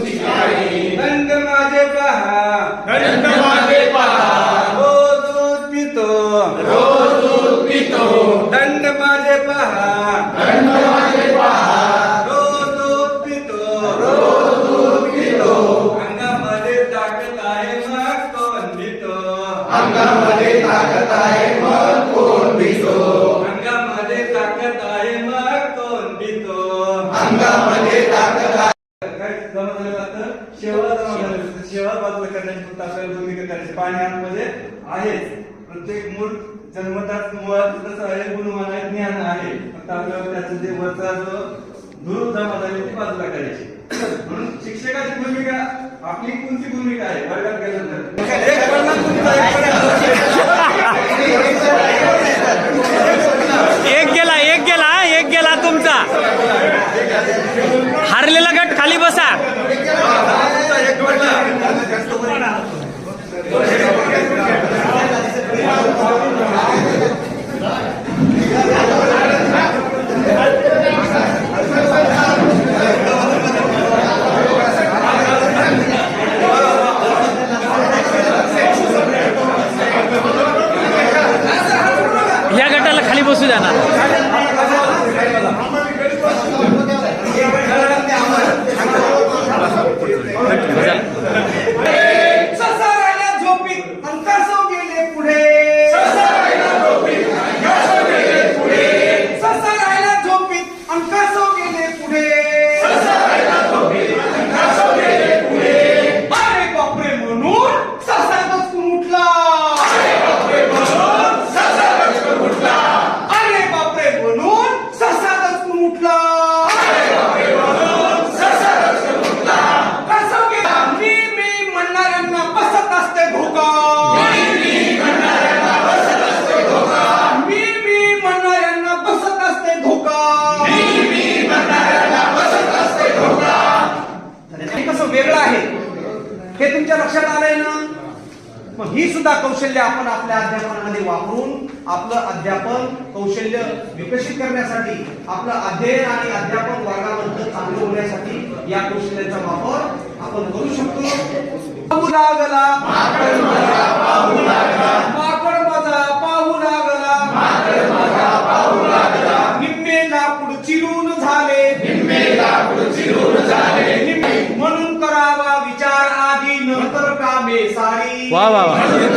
दंड माझे पहा, दंड माझे पहा, रोज दूध पितो, रोज दूध पितो, दंड माझे पहा, दंड माझे पहा, रोज दूध पितो, रोज दूध पितो, अंगामध्ये ताकद आहे मग कोण पितो, अंगामध्ये ताकद आहे मग कोण पितो, अंगामध्ये ताकद आहे मग कोण पितो, अंगामध्ये ताकद आहे. काय जमा झालेलं असतं, शेवाळ जमा झालेलं असतं. शेवाळ बाजूला करण्याची फक्त आपल्याला भूमिका करायची. पाणी आतमध्ये आहेच. प्रत्येक मूळ जन्मताच मुळात तसं आहे, गुणवान आहे, ज्ञान आहे. फक्त आपल्याला त्याचं जे वरचा जो धूळ जमा झाली ती बाजूला करायची. म्हणून शिक्षकाची भूमिका आपली कोणती भूमिका आहे वर्गात गेल्यानंतर एक परिणाम तुमचा, एक एक गेला तुमचा. हारलेला गट खाली बसा. या गटाला खाली बसू द्या ना. ससारायला झोपीत अंकासो गेले पुढे, ससारायला झोपीत अंकासो गेले पुढे, ससारायला झोपीत अंकासो गेले पुढे, ससारायला झोपीत अंकासो गेले पुढे. अरे बापरे म्हणून ससा दचकून उठला, अरे बापरे म्हणून ससा दचकून उठला, अरे बापरे म्हणून ससा दचकून उठला. अरे बापरे म्हणून ससा दचकून उठला. कसं गेला मी म्हणणाऱ्यांना बसत असते धोका, मी म्हणणाऱ्यांना बसत असते धोका, मी म्हणणाऱ्यांना बसत असते धोका. मी म्हणणाऱ्यांना बसत असते धोका. हे कसं वेगळं आहे हे तुमच्या लक्षात आलंय ना. मग ही सुद्धा कौशल्य आपण आपल्या अध्यापनामध्ये वापरून आपलं अध्यापन कौशल्य विकसित करण्यासाठी, आपलं अध्ययन आणि अध्यापन वर्गामध्ये चांगलं होण्यासाठी या कौशल्याचा वापर आपण करू शकतो. पाहू लागला माकड माझा पाहू लागला, माकड माझा पाहू लागला, माकड माझा पाहू लागला, निम्मे लाकूड चिरून झाले, निम्मे लाकूड चिरून झाले, म्हणून करावा विचार आधी नंतर कामे सारी. वा वा वा. म्हणून